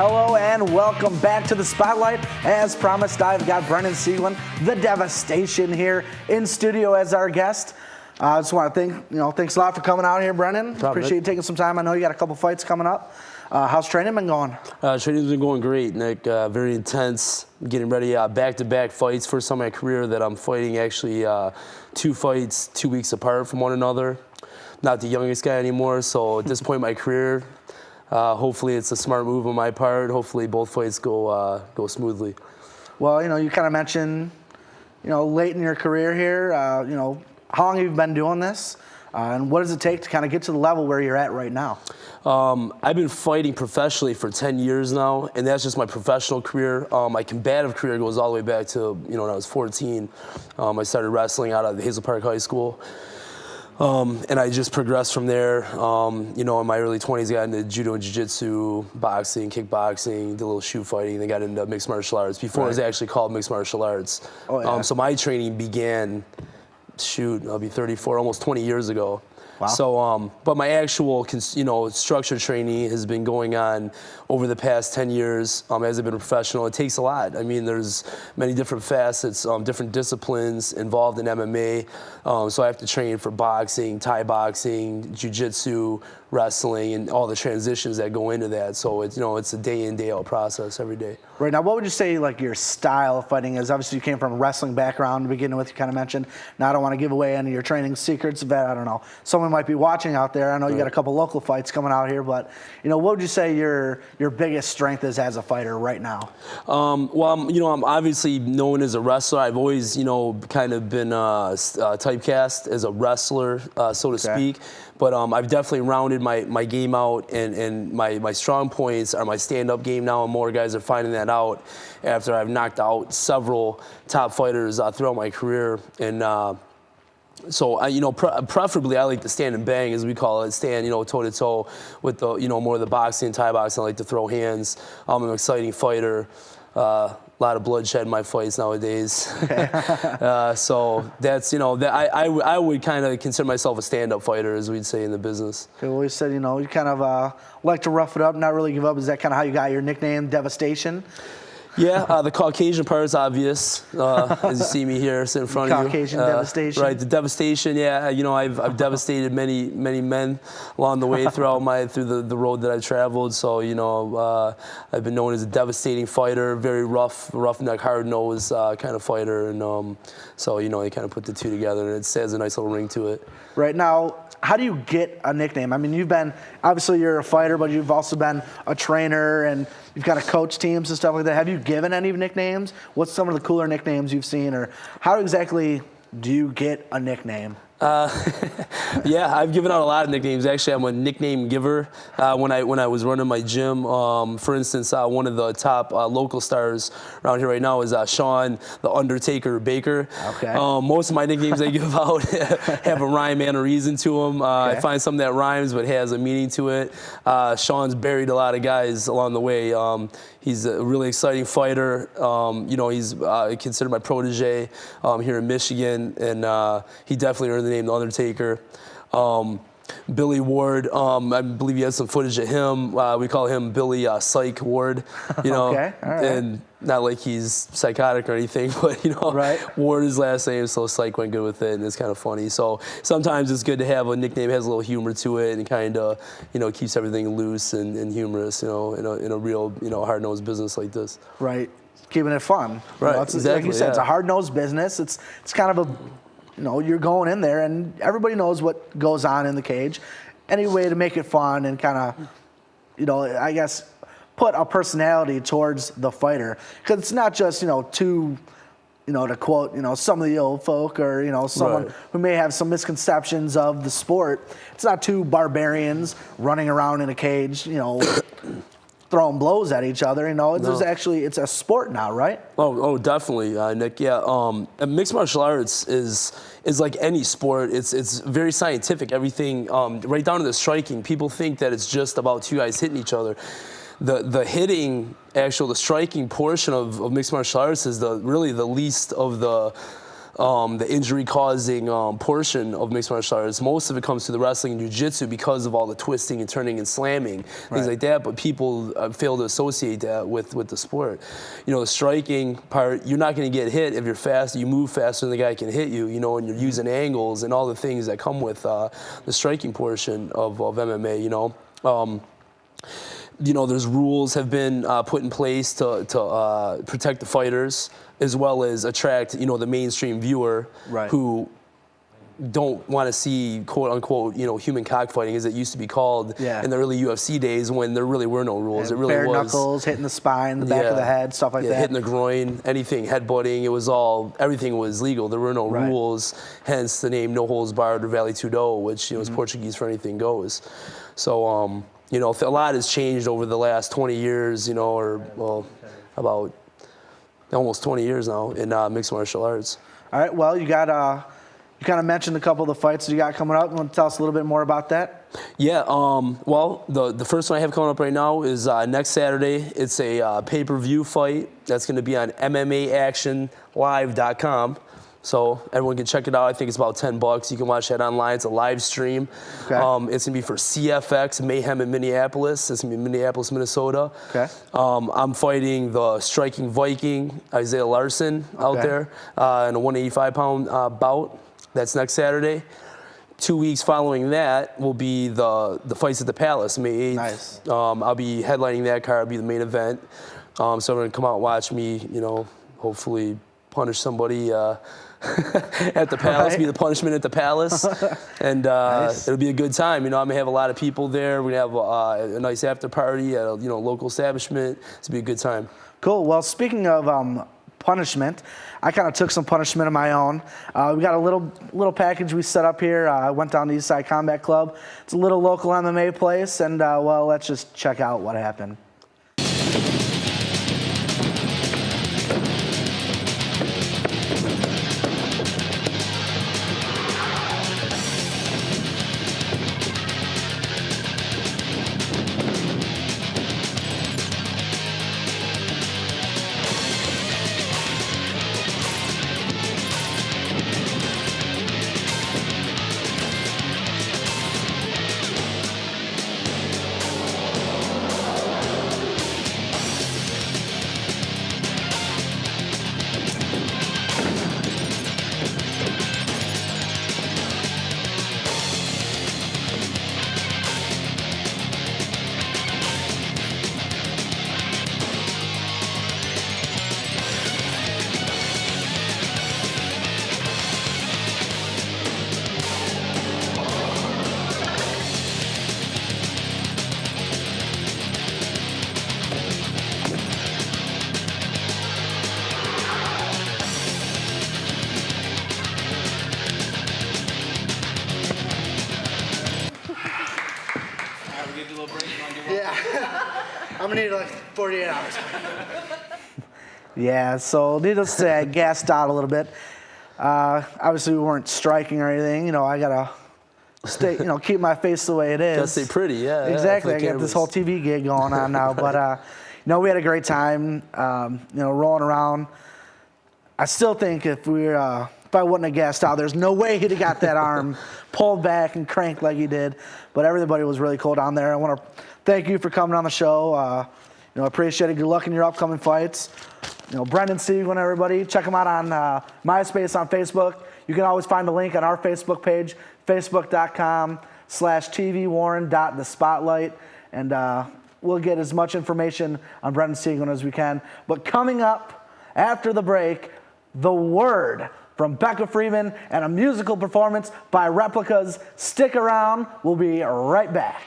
Hello and welcome back to the Spotlight. As promised, I've got Brennan Sieglin, the Devastation, here in studio as our guest. I just want to thanks a lot for coming out here, Brennan. Appreciate you taking some time. I know you got a couple fights coming up. How's training been going? Training's been going great, Nick. Very intense. Getting ready, back-to-back fights. First time in my career that I'm fighting actually 2 fights 2 weeks apart from one another. Not the youngest guy anymore, so at this point in my career, hopefully it's a smart move on my part. Hopefully both fights go smoothly. Well, you kind of mentioned, late in your career here, how long have you been doing this? And what does it take to kind of get to the level where you're at right now? I've been fighting professionally for 10 years now, and that's just my professional career. My combative career goes all the way back to, when I was 14. I started wrestling out of Hazel Park High School. And I just progressed from there. In my early 20s, I got into judo and jiu-jitsu, boxing, kickboxing, did a little shoot fighting, then got into mixed martial arts. Before it was actually called mixed martial arts. Oh, yeah. So my training began, I'll be 34, almost 20 years ago. Wow. So, but my actual, structured training has been going on over the past 10 years as I've been a professional. It takes a lot. I mean, there's many different facets, different disciplines involved in MMA. So I have to train for boxing, Thai boxing, jiu-jitsu, wrestling, and all the transitions that go into that. So it's, it's a day in, day out process every day. Right. Now, what would you say like your style of fighting is? Obviously, you came from a wrestling background to begin with, you kind of mentioned. Now, I don't want to give away any of your training secrets, but I don't know. Someone might be watching out there. I know you got a couple local fights coming out here, but, what would you say your biggest strength is as a fighter right now? I'm obviously known as a wrestler. I've always, kind of been typecast as a wrestler, so to speak. But I've definitely rounded my game out, and my strong points are my stand-up game now, and more guys are finding that out after I've knocked out several top fighters throughout my career. And so, preferably I like to stand and bang, as we call it, stand, toe-to-toe with the, more of the boxing, Thai boxing. I like to throw hands. I'm an exciting fighter. A lot of bloodshed in my fights nowadays. So that's, I would kind of consider myself a stand-up fighter, as we'd say in the business. Okay, well, you said, you kind of like to rough it up, not really give up. Is that kind of how you got your nickname, Devastation? Yeah, the Caucasian part is obvious, as you see me here sitting in front of you. Caucasian Devastation. Right, the Devastation, yeah. I've devastated many men along the way through the road that I've traveled. So, I've been known as a devastating fighter, very roughneck, hard-nosed kind of fighter. And so, you kind of put the two together, and it has a nice little ring to it. Right. Now, how do you get a nickname? I mean, obviously you're a fighter, but you've also been a trainer, and you've got to coach teams and stuff like that. Have you given any nicknames? What's some of the cooler nicknames you've seen, or how exactly do you get a nickname? Yeah, I've given out a lot of nicknames. Actually, I'm a nickname giver. When I was running my gym, for instance, one of the top local stars around here right now is Sean the Undertaker Baker. Okay. Most of my nicknames I give out have a rhyme and a reason to them. Okay. I find some that rhymes but has a meaning to it. Sean's buried a lot of guys along the way. He's a really exciting fighter. He's considered my protege here in Michigan, and he definitely earned the name The Undertaker. Billy Ward, I believe he has some footage of him. We call him Billy Psych Ward, Okay, all right. And not like he's psychotic or anything, but, Right. Ward is his last name, so Psych went good with it, and it's kind of funny. So sometimes it's good to have a nickname that has a little humor to it, and kind of, keeps everything loose and humorous, in a real, hard-nosed business like this. Right. Keeping it fun. Right, Exactly, like you said, it's a hard-nosed business. It's kind of a, you're going in there, and everybody knows what goes on in the cage. Any way to make it fun and kind of, I guess, put a personality towards the fighter. Because it's not just, to quote, some of the old folk or, someone Right. who may have some misconceptions of the sport. It's not two barbarians running around in a cage, throwing blows at each other. It's a sport now, right? Oh, definitely, Nick. Yeah, mixed martial arts is like any sport. It's very scientific. Everything, right down to the striking. People think that it's just about two guys hitting each other. The hitting, the striking portion of mixed martial arts is really the least of the the injury-causing portion of mixed martial arts. Most of it comes to the wrestling and jiu-jitsu because of all the twisting and turning and slamming, things like that. But people fail to associate that with the sport. You know, the striking part, you're not going to get hit if you're fast. You move faster than the guy can hit you. You know, and you're using angles and all the things that come with the striking portion of MMA. You know, there's rules have been put in place to protect the fighters, as well as attract, you know, the mainstream viewer who don't want to see quote unquote, you know, human cockfighting as it used to be called in the early UFC days when there really were no rules. It really bare was knuckles, hitting the spine, the back of the head, stuff like that. Hitting the groin, anything, headbutting. It was everything was legal. There were no rules. Hence the name No Holds Barred or Vale Tudo, which, you know, is Portuguese for anything goes. So, you know, a lot has changed over the last 20 years, you know, or, well, about almost 20 years now in mixed martial arts. All right, well, you kind of mentioned a couple of the fights that you got coming up. You want to tell us a little bit more about that? Yeah, well, the first one I have coming up right now is next Saturday. It's a pay-per-view fight that's going to be on MMAactionlive.com. So everyone can check it out. I think it's about $10. You can watch that online. It's a live stream. Okay. It's going to be for CFX Mayhem in Minneapolis. It's going to be Minneapolis, Minnesota. Okay. I'm fighting the striking Viking, Isaiah Larson, out there in a 185-pound bout. That's next Saturday. 2 weeks following that will be the fights at the Palace, May 8th. Nice. I'll be headlining that card. I'll be the main event. So everyone come out and watch me, you know, hopefully punish somebody at the Palace, be the punishment at the Palace. And it'll be a good time. You know, I'm going to have a lot of people there. We're going to have a nice after party at a local establishment. It's going to be a good time. Cool. Well, speaking of punishment, I kind of took some punishment of my own. We got a little package we set up here. I went down to Eastside Combat Club. It's a little local MMA place, and well, let's just check out what happened. I'm gonna need like 48 hours. Yeah, so needless to say, I gassed out a little bit. Obviously, we weren't striking or anything. You know, I gotta stay, keep my face the way it is. Gotta stay pretty, yeah. Exactly. I got this whole TV gig going on now, but we had a great time. Rolling around. I still think if I wouldn't have gassed out, there's no way he'd have got that arm pulled back and cranked like he did. But everybody was really cool down there. I want to thank you for coming on the show. I appreciate it. Good luck in your upcoming fights. Brendan Siegel and everybody, check him out on MySpace, on Facebook. You can always find a link on our Facebook page, facebook.com/tvwarren.thespotlight. And we'll get as much information on Brendan Siegel as we can. But coming up after the break, The Word from Becca Freeman and a musical performance by Replicas. Stick around. We'll be right back.